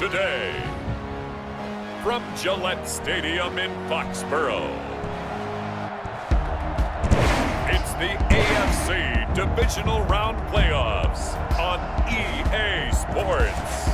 today. From Gillette Stadium in Foxborough, it's the AFC Divisional Round Playoffs on EA Sports.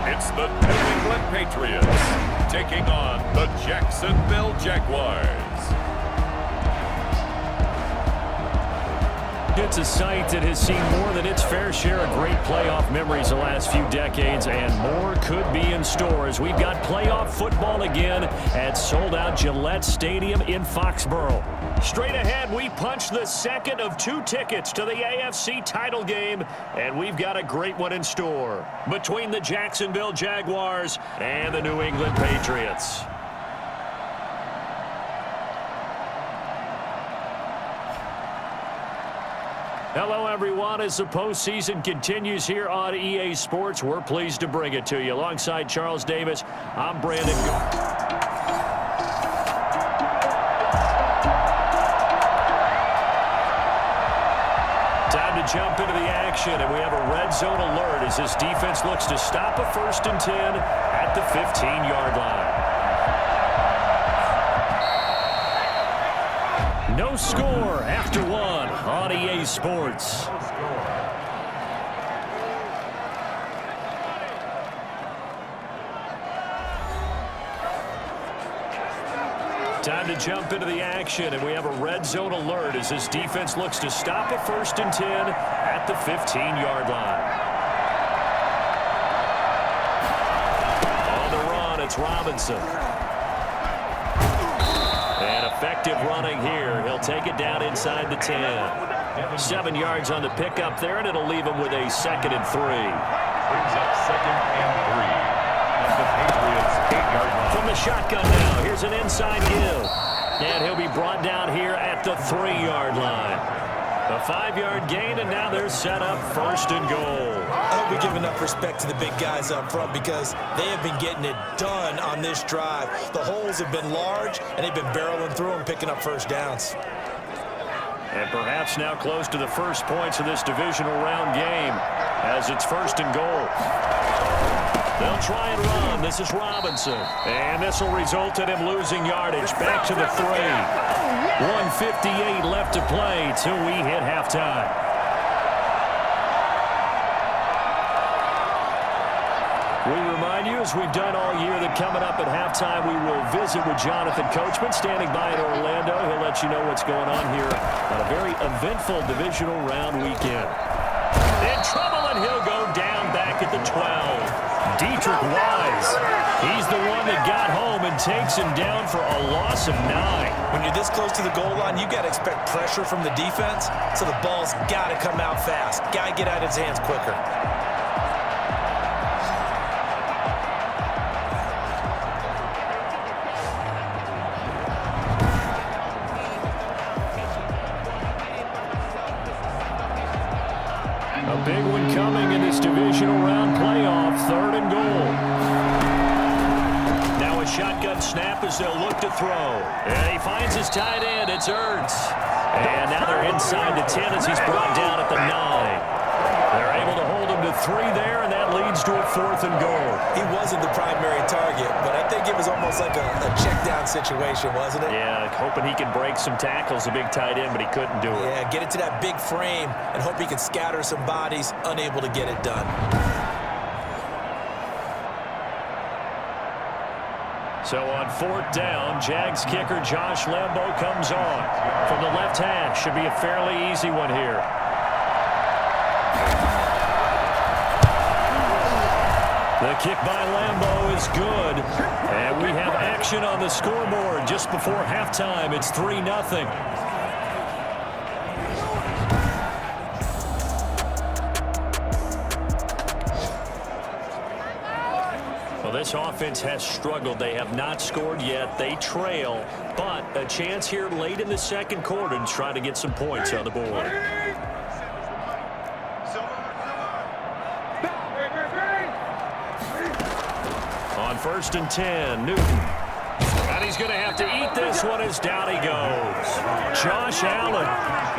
It's the New England Patriots taking on the Jacksonville Jaguars. It's a sight that has seen more than its fair share of great playoff memories the last few decades, and more could be in store as we've got playoff football again at sold-out Gillette Stadium in Foxborough. Straight ahead, we punch the second of 2 tickets to the AFC title game, and we've got a great one in store between the Jacksonville Jaguars and the New England Patriots. Hello, everyone. As the postseason continues here on EA Sports, we're pleased to bring it to you. Alongside Charles Davis, I'm Brandon. Time to jump into the action, and we have a red zone alert as this defense looks to stop a 1st and 10 at the 15-yard line. No score after 1 on EA Sports. Time to jump into the action, and we have a red zone alert as this defense looks to stop a 1st and 10 at the 15-yard line. On the run, it's Robinson. And effective running here. He'll take it down inside the 10. 7 yards on the pickup there, and it'll leave him with a 2nd and 3. Brings up 2nd and 3 at the Patriots' 8-yard line. From the shotgun now, here's an inside give. And he'll be brought down here at the 3-yard line. A 5-yard gain, and now they're set up 1st and goal. I hope we give enough respect to the big guys up front because they have been getting it done on this drive. The holes have been large, and they've been barreling through them, picking up 1st downs. And perhaps now close to the first points of this divisional round game as it's 1st and goal. They'll try and run. This is Robinson. And this will result in him losing yardage. Back to the 3. 1:58 left to play till we hit halftime. We remind you, as we've done all year, that coming up at halftime, we will visit with Jonathan Coachman, standing by in Orlando. He'll let you know what's going on here on a very eventful divisional round weekend. In trouble, and he'll go down back at the 12. Dietrich Wise, he's the one that got home and takes him down for a loss of 9. When you're this close to the goal line, you got to expect pressure from the defense, so the ball's got to come out fast. Got to get out of his hands quicker. A big one coming in this divisional round playoff, 3rd and goal. Now a shotgun snap as they'll look to throw. And he finds his tight end. It's Ertz. And now they're inside the 10 as he's brought down at the 9. They're able to hold him to 3 there, and that leads to a 4th and goal. He wasn't the primary target, but I think it was almost like a check-down situation, wasn't it? Yeah, hoping he can break some tackles, a big tight end, but he couldn't do it. Yeah, get it to that big frame and hope he can scatter some bodies, unable to get it done. So on 4th down, Jags kicker Josh Lambo comes on. From the left hash, should be a fairly easy one here. The kick by Lambo is good. And we have action on the scoreboard just before halftime. It's 3-0. Well, this offense has struggled. They have not scored yet. They trail, but a chance here late in the 2nd quarter to try to get some points on the board. 1st and 10. Newton. And he's going to have to eat this one as down he goes. Josh Allen.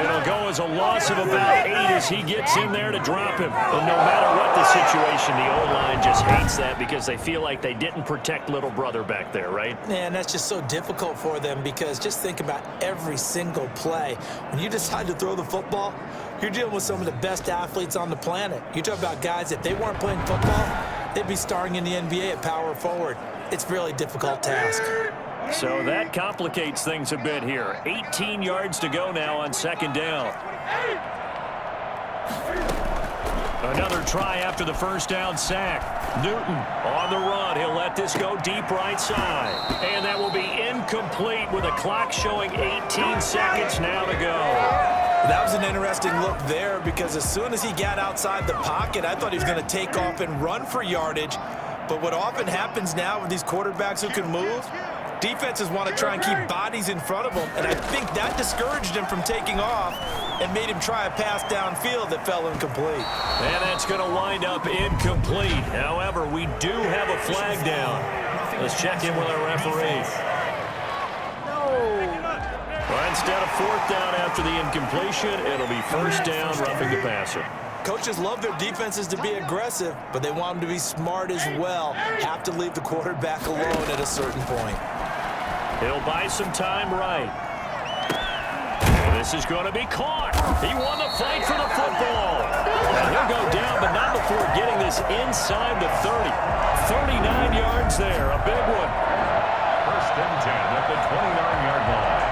It'll go as a loss of about 8 as he gets in there to drop him. And no matter what the situation, the O-line just hates that because they feel like they didn't protect little brother back there, right? Man, that's just so difficult for them because just think about every single play. When you decide to throw the football, you're dealing with some of the best athletes on the planet. You talk about guys, if they weren't playing football, they'd be starring in the NBA at power forward. It's a really difficult task. So that complicates things a bit here. 18 yards to go now on 2nd down. Another try after the 1st down sack. Newton on the run. He'll let this go deep right side. And that will be incomplete with a clock showing 18 seconds now to go. That was an interesting look there because as soon as he got outside the pocket, I thought he was going to take off and run for yardage. But what often happens now with these quarterbacks who can move, defenses want to try and keep bodies in front of them, and I think that discouraged him from taking off and made him try a pass downfield that fell incomplete. And that's going to wind up incomplete. However, we do have a flag down. Let's check in with our referee. Well, instead of 4th down after the incompletion, it'll be 1st down, roughing the passer. Coaches love their defenses to be aggressive, but they want them to be smart as well. Have to leave the quarterback alone at a certain point. He'll buy some time right. And this is going to be caught. He won the fight for the football. And he'll go down, but not before getting this inside the 30. 39 yards there, a big one. 1st and 10 at the 29-yard line.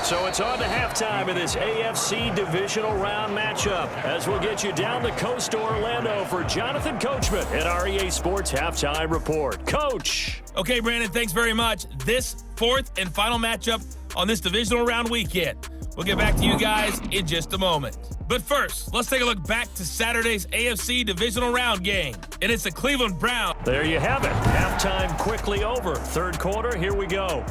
So it's on to halftime of this AFC divisional round matchup as we'll get you down the coast to Orlando for Jonathan Coachman at our EA Sports Halftime Report. Coach! Okay, Brandon, thanks very much. This 4th and final matchup on this divisional round weekend. We'll get back to you guys in just a moment. But first, let's take a look back to Saturday's AFC divisional round game. And it's the Cleveland Browns. There you have it. Halftime quickly over. 3rd quarter, here we go.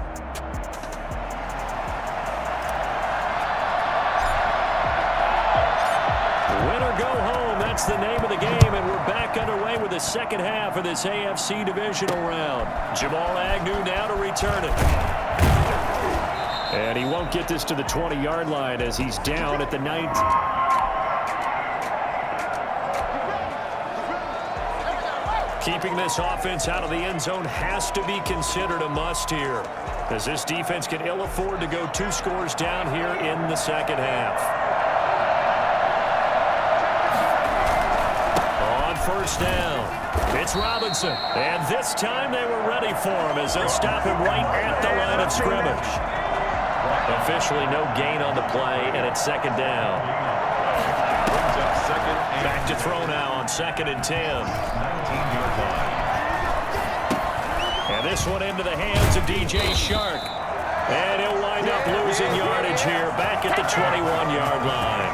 Win or go home, that's the name of the game, and we're back underway with the 2nd half of this AFC divisional round. Jamal Agnew now to return it. And he won't get this to the 20-yard line as he's down at the 19. Keeping this offense out of the end zone has to be considered a must here, as this defense can ill afford to go 2 scores down here in the 2nd half. 1st down. It's Robinson. And this time they were ready for him as they'll stop him right at the line of scrimmage. Officially no gain on the play, and it's 2nd down. Back to throw now on 2nd and 10. And this one into the hands of DJ Shark. And he'll wind up losing yardage here back at the 21-yard line.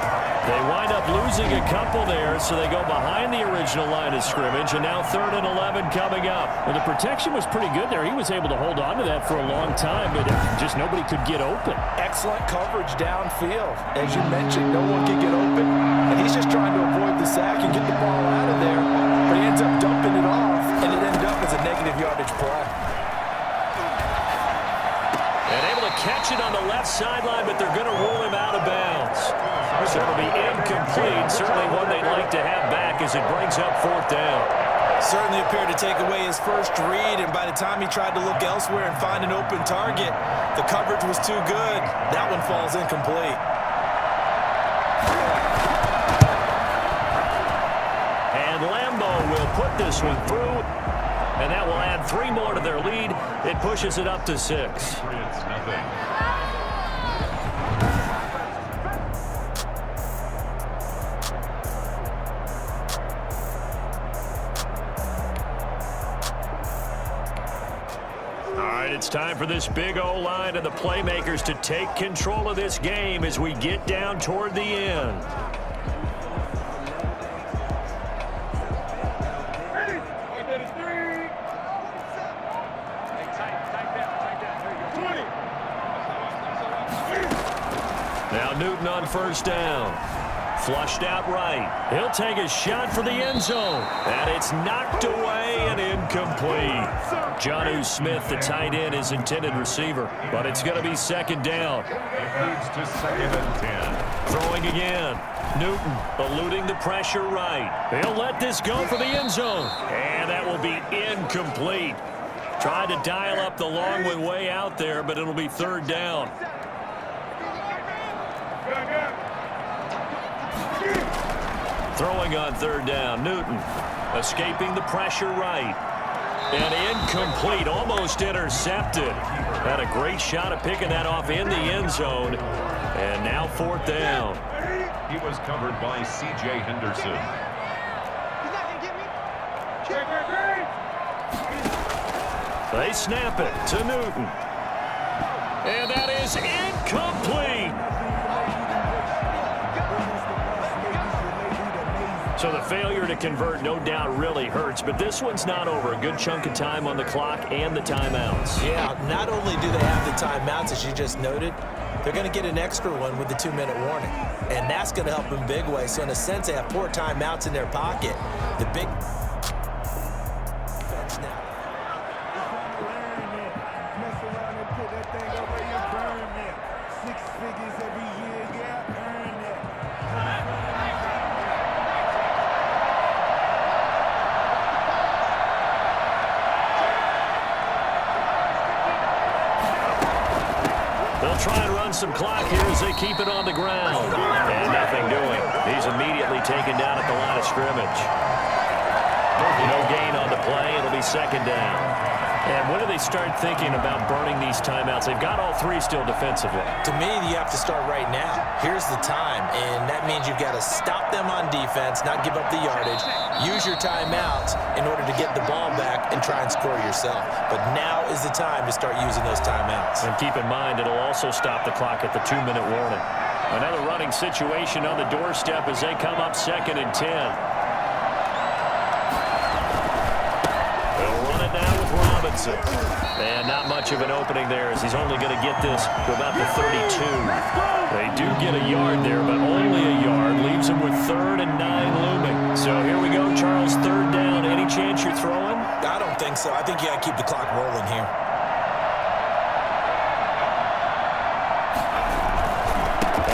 They wind up losing a couple there, so they go behind the original line of scrimmage, and now 3rd and 11 coming up. Well, the protection was pretty good there. He was able to hold on to that for a long time, but just nobody could get open. Excellent coverage downfield. As you mentioned, no one can get open, and he's just trying to avoid the sack and get the ball out of there, but he ends up dumping it off, and it ended up as a negative yardage play. And able to catch it on the left sideline, but they're going to rule him out of bounds. So it'll be incomplete. Certainly one they'd like to have back as it brings up 4th down. Certainly appeared to take away his first read, and by the time he tried to look elsewhere and find an open target, the coverage was too good. That one falls incomplete. And Lambeau will put this one through, and that will add 3 more to their lead. It pushes it up to 6. It's time for this big O-line and the playmakers to take control of this game as we get down toward the end. Now Newton on first down. Flushed out right. He'll take a shot for the end zone. And it's knocked away and incomplete. Jonnu Smith, the tight end, is intended receiver. But it's going to be second down. It leads to 2nd and 10. Throwing again. Newton eluding the pressure right. He'll let this go for the end zone. And that will be incomplete. Tried to dial up the long one way out there, but it'll be third down. Throwing on third down, Newton escaping the pressure right. And incomplete, almost intercepted. Had a great shot at picking that off in the end zone. And now fourth down. He was covered by C.J. Henderson. They snap it to Newton. And that is incomplete. So the failure to convert no doubt really hurts, but this one's not over. A good chunk of time on the clock and the timeouts. Yeah, not only do they have the timeouts, as you just noted, they're going to get an extra one with the 2-minute warning. And that's going to help in big way. So in a sense, they have 4 timeouts in their pocket. The big defense now. They'll try and run some clock here as they keep it on the ground. And nothing doing. He's immediately taken down at the line of scrimmage. No gain on the play. It'll be second down. And when do they start thinking about burning these timeouts? They've got all 3 still defensively. To me, you have to start right now. Here's the time, and that means you've got to stop them on defense, not give up the yardage, use your timeouts in order to get the ball back and try and score yourself. But now is the time to start using those timeouts. And keep in mind, it'll also stop the clock at the 2-minute warning. Another running situation on the doorstep as they come up 2nd and 10. Robinson. And not much of an opening there as he's only going to get this to about the 32. They do get a yard there, but only a yard. Leaves him with 3rd and 9 looming. So here we go, Charles, 3rd down. Any chance you're throwing? I don't think so. I think you got to keep the clock rolling here.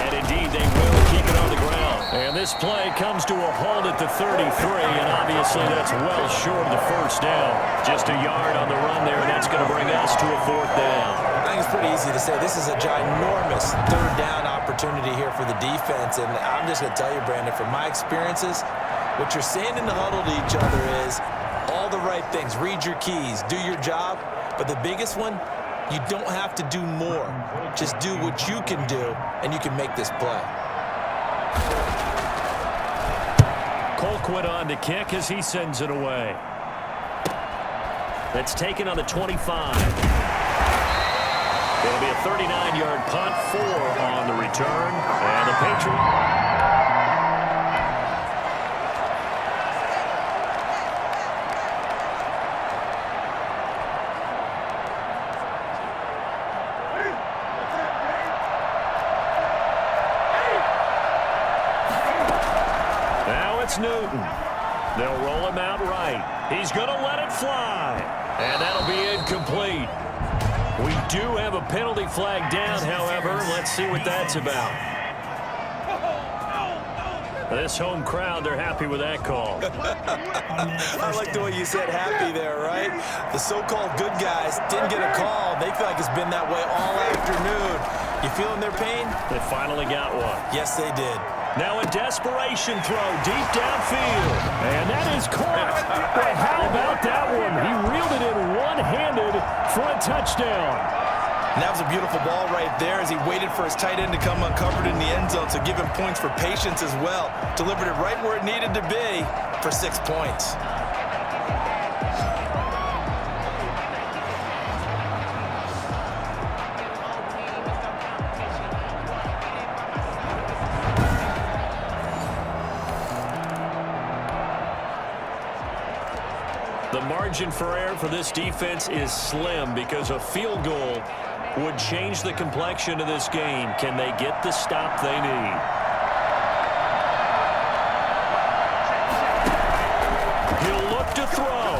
And indeed, they will keep it on the ground. And this play comes to a halt at the 33, and obviously that's well short of the first down. Just a yard on the run there, and that's going to bring us to a 4th down. I think it's pretty easy to say this is a ginormous 3rd down opportunity here for the defense, and I'm just going to tell you, Brandon, from my experiences, what you're saying in the huddle to each other is all the right things. Read your keys, do your job, but the biggest one, you don't have to do more. Just do what you can do, and you can make this play. Colquitt on to kick as he sends it away. That's taken on the 25. It'll be a 39-yard punt, 4 on the return, and the Patriots. Newton. They'll roll him out right. He's going to let it fly. And that'll be incomplete. We do have a penalty flag down, however. Let's see what that's about. This home crowd, they're happy with that call. I like the way you said happy there, right? The so-called good guys didn't get a call. They feel like it's been that way all afternoon. You feeling their pain? They finally got one. Yes, they did. Now a desperation throw deep downfield. And that is caught. Well, how about that one? He reeled it in one-handed for a touchdown. And that was a beautiful ball right there as he waited for his tight end to come uncovered in the end zone, so give him points for patience as well. Delivered it right where it needed to be for 6 points. The margin for error for this defense is slim because a field goal would change the complexion of this game. Can they get the stop they need? He'll look to throw.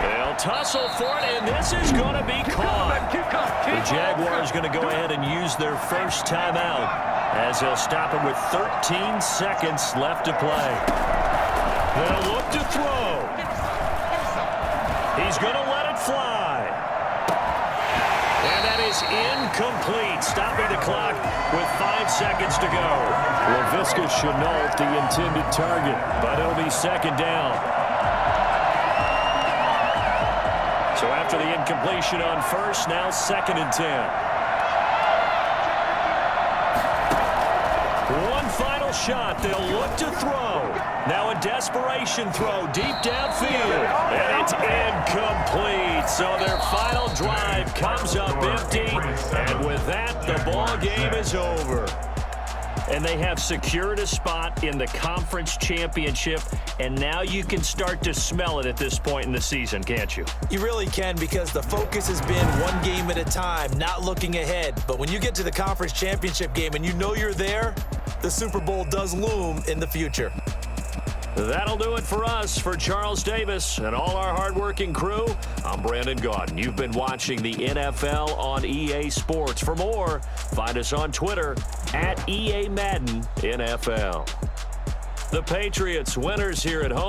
They'll tussle for it, and this is going to be caught. The Jaguars going to go ahead and use their first timeout as they'll stop him with 13 seconds left to play. They'll look to throw. He's going to let it fly. And that is incomplete, stopping the clock with 5 seconds to go. Laviska Shenault, the intended target, but it'll be second down. So after the incompletion on first, now 2nd and 10. One final shot. They'll look to throw. Now a desperation throw deep downfield. And it's incomplete. So their final drive comes up empty. And with that, the ball game is over. And they have secured a spot in the conference championship, and now you can start to smell it at this point in the season, can't you? You really can, because the focus has been one game at a time, not looking ahead. But when you get to the conference championship game and you know you're there, the Super Bowl does loom in the future. That'll do it for us. For Charles Davis and all our hardworking crew, I'm Brandon Gaudin. You've been watching the NFL on EA Sports. For more, find us on Twitter @EA Madden NFL. The Patriots winners here at home.